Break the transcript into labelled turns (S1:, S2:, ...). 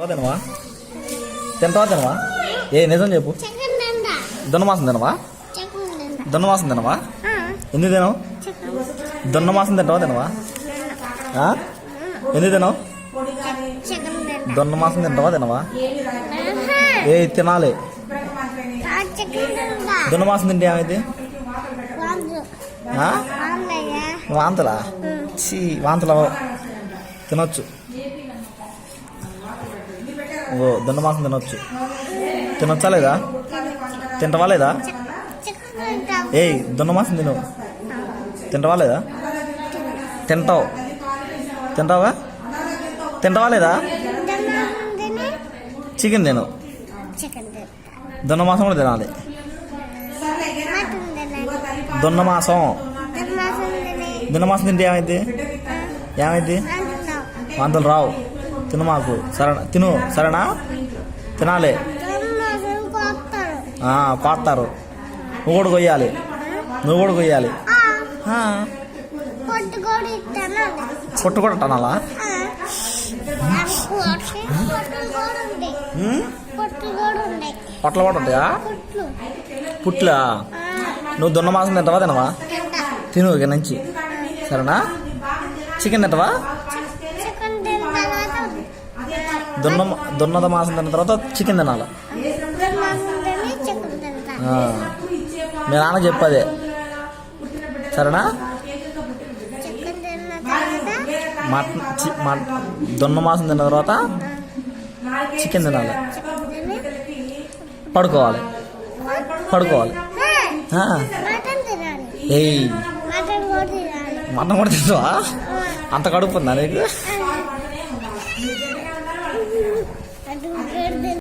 S1: తినవా తింటావా తినవా ఏ నిజం చెప్పు. దున్నమాసం తినవా దున్నమాసం తినవా ఎందుకు తినవు? దున్నమాసం తింటావా తినవా ఎందుకు తినవు? దున్నమాసం తింటావా తినవా? ఏ తినాలి. దున్నమాసం తింటే ఏమైంది? వాంతలా వాంతలా తినొచ్చు. ఓ దున్నమాసం తినొచ్చు. తినొచ్చా లేదా? తింటవా లేదా? ఏయ్ దున్నమాసం తిను. తింటవా లేదా? తింటావు. తింటావా? తింటవా లేదా? చికెన్ తిను. దున్నమాసం కూడా తినాలి. దున్నమాసం దున్నమాసం తింటే ఏమైంది? ఏమైంది? వాంతులు రావు. తిను మాకు సరేనా? తిను సరేనా? తినాలి. కోస్తారు. నువ్వు కూడా కొయ్యాలి. నువ్వు కూడా కొయ్యాలి. పొట్టు కూడా టనాలా? పొట్టలు కూడా ఉంటాయా? పుట్లా? నువ్వు దున్నమాసం తింటావా తినవా? తిను ఇక నుంచి సరేనా? చికెన్ తింటావా? దున్నద మాసం తిన్న తర్వాత చికెన్ తినాలి. మీ నాన్న చెప్పదే సరేనా? దున్న మాసం తిన్న తర్వాత చికెన్ తినాలి. పడుకోవాలి. పడుకోవాలి. ఏయ్ మటన్ కూడా తింటావా? అంత కడుపు ఉందా నీకు?